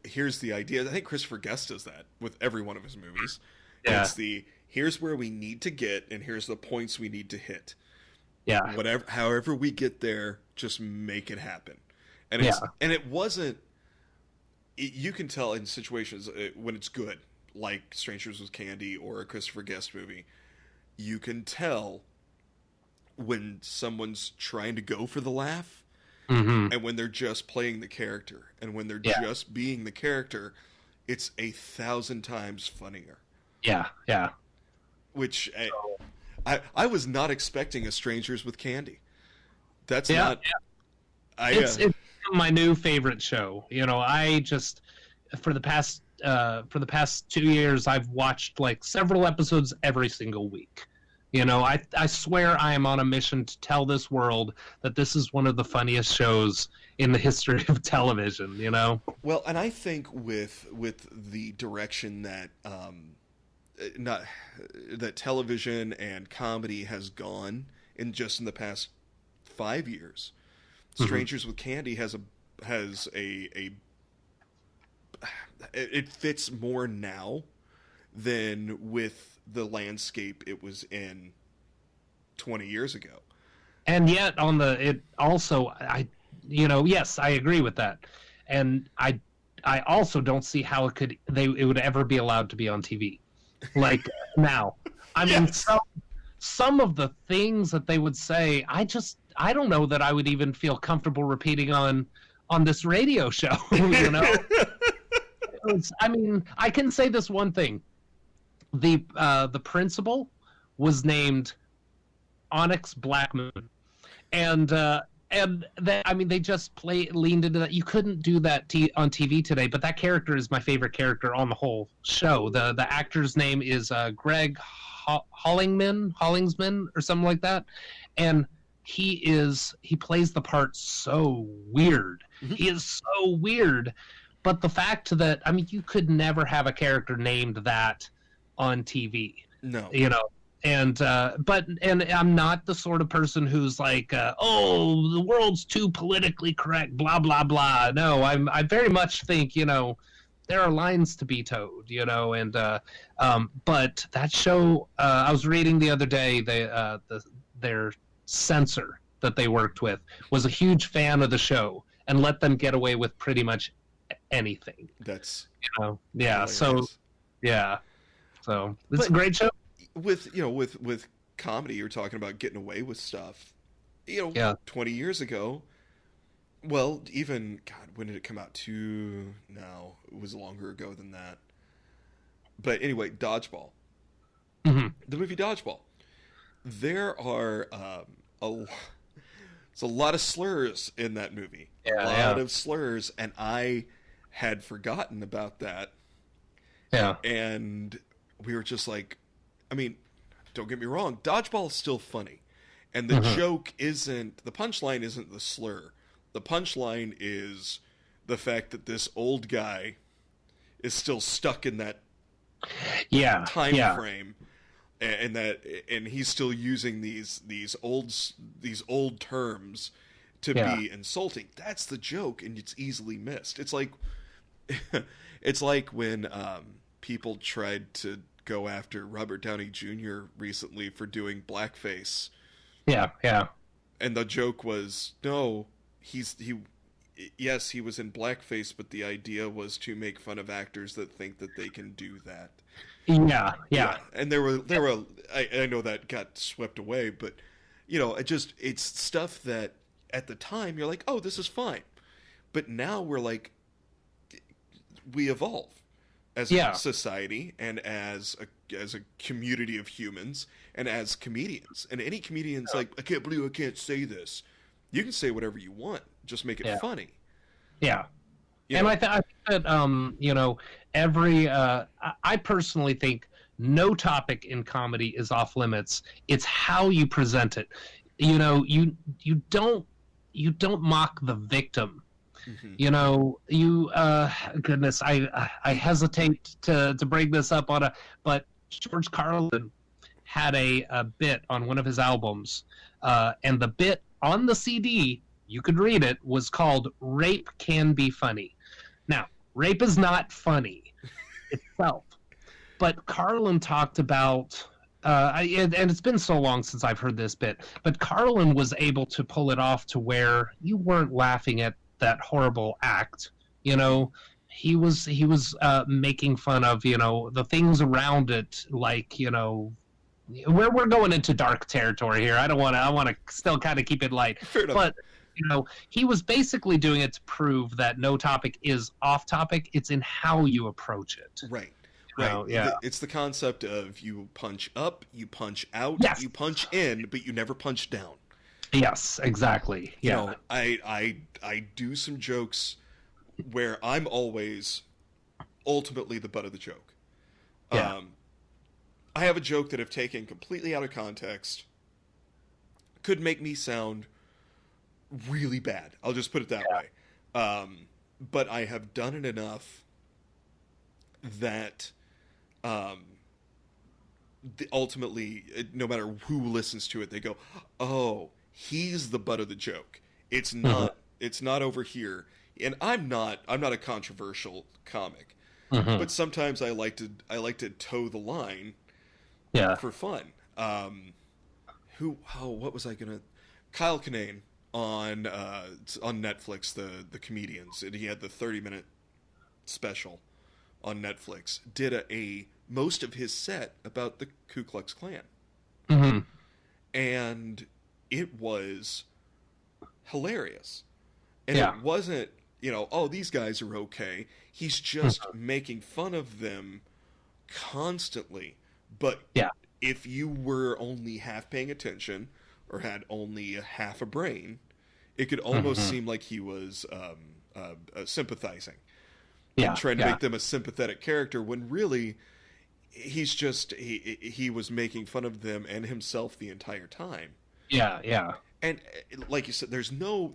here's the idea. I think Christopher Guest does that with every one of his movies. Yeah. It's here's where we need to get, and here's the points we need to hit. Yeah. However we get there, just make it happen. And it wasn't. You can tell in situations when it's good, like Strangers with Candy or a Christopher Guest movie, you can tell when someone's trying to go for the laugh, and when they're just playing the character, and when they're just being the character, it's 1,000 times funnier. Yeah, yeah. Which I was not expecting a Strangers with Candy. That's not. Yeah. It's my new favorite show. You know, I just for the past 2 years I've watched like several episodes every single week. You know, I swear I am on a mission to tell this world that this is one of the funniest shows in the history of television, you know? Well, and I think with the direction that that television and comedy has gone in the past 5 years, Strangers with Candy has it fits more now than with the landscape it was in 20 years ago. And yet yes, I agree with that. And I also don't see how it would ever be allowed to be on TV. Like now. I mean, some of the things that they would say, I don't know that I would even feel comfortable repeating on this radio show, you know? I mean, I can say this one thing. The principal was named Onyx Blackmoon. And they just leaned into that. You couldn't do that on TV today, but that character is my favorite character on the whole show. The actor's name is Greg Hollingsman or something like that. And he plays the part so weird. He is so weird. But the fact that, I mean, you could never have a character named that on TV. No. You know, and I'm not the sort of person who's like, the world's too politically correct, blah, blah, blah. No, I very much think, you know, there are lines to be towed, you know, and but that show, I was reading the other day, their censor that they worked with was a huge fan of the show and let them get away with pretty much anything. That's, you know, yeah. So it's a great show. With comedy, you're talking about getting away with stuff. 20 years ago. Well, even when did it come out? No, it was longer ago than that. But anyway, Dodgeball. The movie Dodgeball. there are it's a lot of slurs in that movie. Yeah, A lot yeah. of slurs, and I had forgotten about that. Yeah. And we were just like, I mean, don't get me wrong, Dodgeball is still funny. And the Hmm. joke isn't, the punchline isn't the slur. The punchline is the fact that this old guy is still stuck in that Yeah, time yeah, frame, and he's still using these old terms to yeah, be insulting. That's the joke, and it's easily missed. It's like it's like when people tried to go after Robert Downey Jr. recently for doing blackface, yeah, yeah. and the joke was, no, he yes, he was in blackface, but the idea was to make fun of actors that think that they can do that. Yeah, Yeah, yeah, and there were I know that got swept away, but it's stuff that at the time you're like, oh, this is fine, but now we're like, we evolve as a yeah. society and as a community of humans and as comedians, and any comedian's like, I can't believe I can't say this. You can say whatever you want, just make it Yeah. funny. Yeah. You And know, I think that every I personally think no topic in comedy is off limits. It's how you present it. You don't mock the victim. hmm Goodness, I hesitate to bring this up but George Carlin had a bit on one of his albums, and the bit on the CD, you could read it, was called "Rape Can Be Funny." Now, rape is not funny itself, but Carlin talked about, and it's been so long since I've heard this bit, but Carlin was able to pull it off to where you weren't laughing at that horrible act. You know, he was making fun of the things around it, like we're going into dark territory here. I want to still kind of keep it light, fair enough. but he was basically doing it to prove that no topic is off topic. It's in how you approach it. Right. Right. Oh, yeah. It's the concept of you punch up, you punch out, Yes. you punch in, but you never punch down. Yes, exactly. Yeah. I do some jokes where I'm always ultimately the butt of the joke. Yeah. I have a joke that if taken completely out of context could make me sound really bad. I'll just put it that way. But I have done it enough that ultimately, no matter who listens to it, they go, "Oh, he's the butt of the joke. It's not. It's not over here." And I'm not a controversial comic, but sometimes I like to toe the line Yeah. for fun. What was I gonna? Kyle Kinane on Netflix, the comedians, and he had the 30-minute special on Netflix. Did a most of his set about the Ku Klux Klan, Hmm. and it was hilarious. And Yeah. it wasn't, oh, these guys are okay. He's just making fun of them constantly. But Yeah. if you were only half paying attention or had only half a brain, it could almost seem like he was sympathizing Yeah. and trying to Yeah. make them a sympathetic character, when really he's just he was making fun of them and himself the entire time. Yeah. Yeah. And like you said, there's no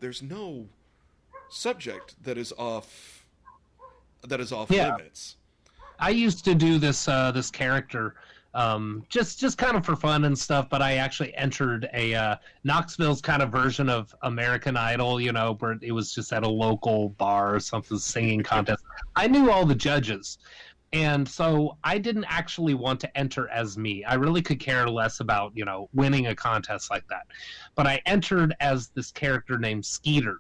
subject that is off Yeah. limits. I used to do this character, just kind of for fun and stuff. But I actually entered a Knoxville's kind of version of American Idol, where it was just at a local bar or something, singing contest. I knew all the judges, and so I didn't actually want to enter as me. I really could care less about winning a contest like that. But I entered as this character named Skeeter,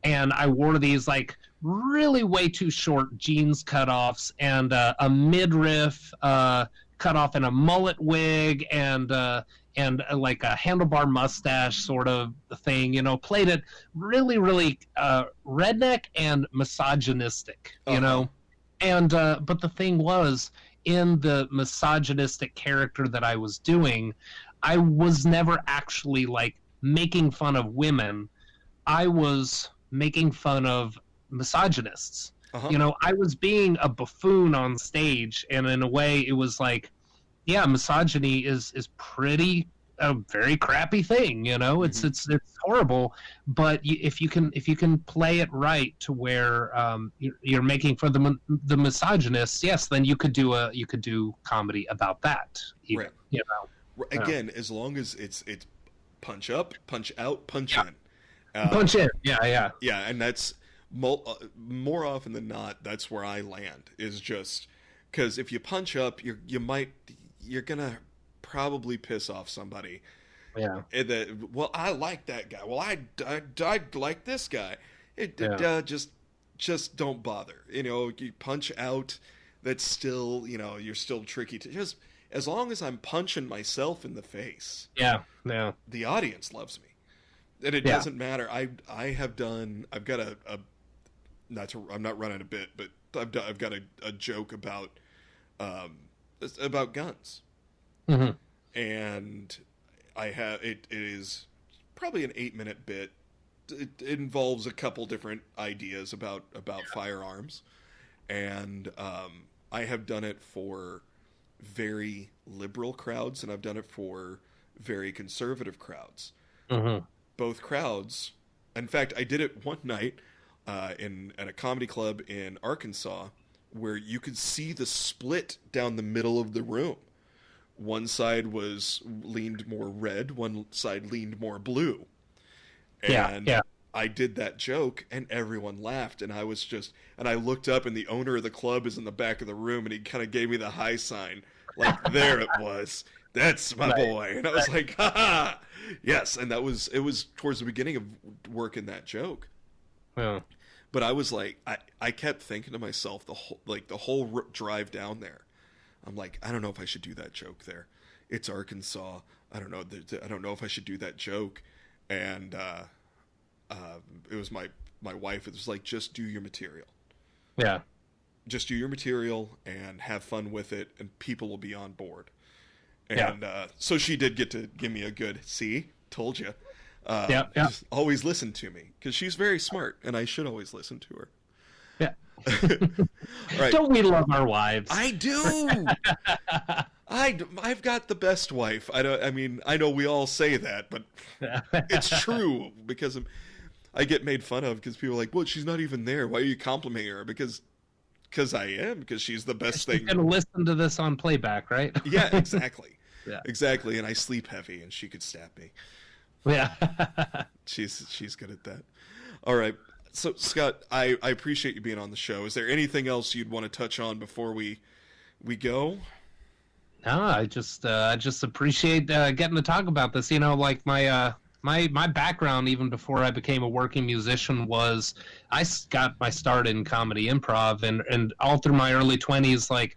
and I wore these like really way too short jeans cutoffs and a midriff cutoff and a mullet wig and like a handlebar mustache sort of thing. Played it really, really redneck and misogynistic. And but the thing was, in the misogynistic character that I was doing, I was never actually like making fun of women. I was making fun of misogynists. You know, I was being a buffoon on stage, and in a way it was like, yeah, misogyny is pretty a very crappy thing, you know. It's horrible, but if you can play it right to where you're making for the misogynists, yes, then you could do comedy about that, even, right? You know, Again, as long as it's punch up, punch out, punch in, punch in, yeah, and that's more often than not, that's where I land, is just because if you punch up, you're gonna probably piss off somebody. Yeah. Well, I like that guy. Well, I like this guy. Just don't bother. You know, you punch out. That's still, you know, you're still tricky to just, as long as I'm punching myself in the face. Yeah. The audience loves me, and it doesn't matter. I've got I'm not running a bit, but I've got a joke about guns. Mm-hmm. And I have it is probably an 8-minute bit. It involves a couple different ideas about firearms, and I have done it for very liberal crowds, and I've done it for very conservative crowds. Mm-hmm. Both crowds. In fact, I did it one night at a comedy club in Arkansas, where you could see the split down the middle of the room. One side leaned more red, one side leaned more blue. And I did that joke, and everyone laughed, and I looked up, and the owner of the club is in the back of the room, and he kind of gave me the high sign, like, there it was. That's my boy. And I was like, ha ha, yes. And it was towards the beginning of working that joke. Yeah. But I was like, I kept thinking to myself the whole drive down there. I'm like, I don't know if I should do that joke there. It's Arkansas. I don't know. I don't know if I should do that joke. And it was my wife. It was like, just do your material. Yeah. Just do your material and have fun with it, and people will be on board. And so she did get to give me a good, see, told you. Just always listen to me, because she's very smart, and I should always listen to her. Yeah. Right. Don't we love our wives? I do. I've got the best wife. I know we all say that, but it's true, because I get made fun of because people are like, well, she's not even there. Why are you complimenting her? Because I am, because she's the best thing. She's going to listen to this on playback, right? Yeah, exactly. Exactly. And I sleep heavy, and she could stab me. Yeah. She's good at that. All right. So, Scott, I appreciate you being on the show. Is there anything else you'd want to touch on before we go? No, I just appreciate getting to talk about this. You know, like my background, even before I became a working musician, was I got my start in comedy improv, and all through my early 20s, like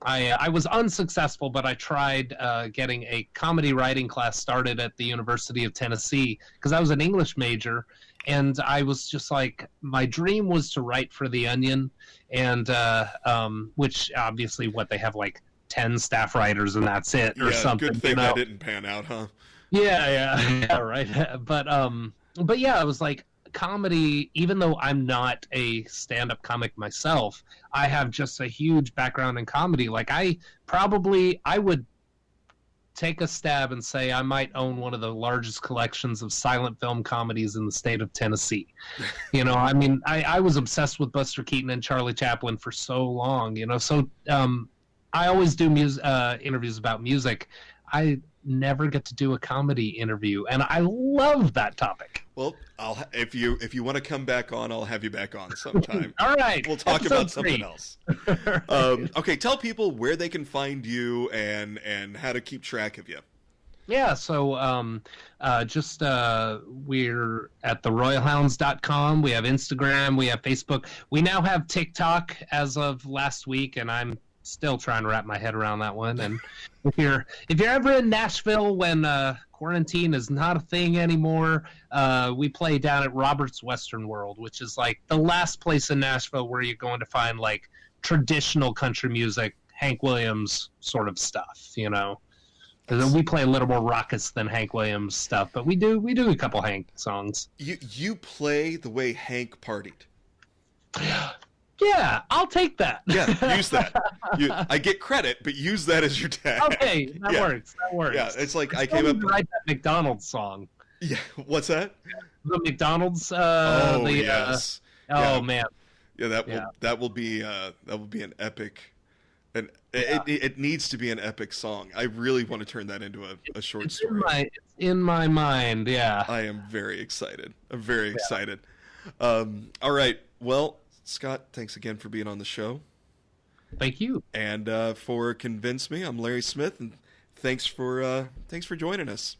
I was unsuccessful, but I tried getting a comedy writing class started at the University of Tennessee, because I was an English major. And I was just like, my dream was to write for The Onion, and which obviously they have like 10 staff writers, and that's it, or something. Good thing that didn't pan out, huh? Yeah, right. But yeah, I was like, comedy, even though I'm not a stand-up comic myself, I have just a huge background in comedy. Like I would take a stab and say I might own one of the largest collections of silent film comedies in the state of Tennessee. You know, I mean, I was obsessed with Buster Keaton and Charlie Chaplin for so long, you know, so I always do interviews about music. I never get to do a comedy interview, and I love that topic. Well, if you want to come back on, I'll have you back on sometime. All right. We'll talk about something else. Okay, tell people where they can find you and how to keep track of you. Yeah, so we're at TheRoyalHounds.com. We have Instagram. We have Facebook. We now have TikTok as of last week, and I'm still trying to wrap my head around that one. And if you're ever in Nashville when quarantine is not a thing anymore, we play down at Robert's Western World, which is like the last place in Nashville where you're going to find like traditional country music, Hank Williams sort of stuff, you know. We play a little more raucous than Hank Williams stuff, but we do a couple Hank songs. You play the way Hank partied. Yeah, I'll take that. Yeah, use that. I get credit, but use that as your tag. Okay, that works. That works. Yeah, it's like I came up to write that McDonald's song. Yeah, what's that? The McDonald's. Yes. Man. Yeah, that will be an epic. And it needs to be an epic song. I really want to turn that into a short story. It's in my mind. Yeah. I am very excited. I'm very excited. All right. Well, Scott, thanks again for being on the show. Thank you. And for Convince Me, I'm Larry Smith, and thanks for joining us.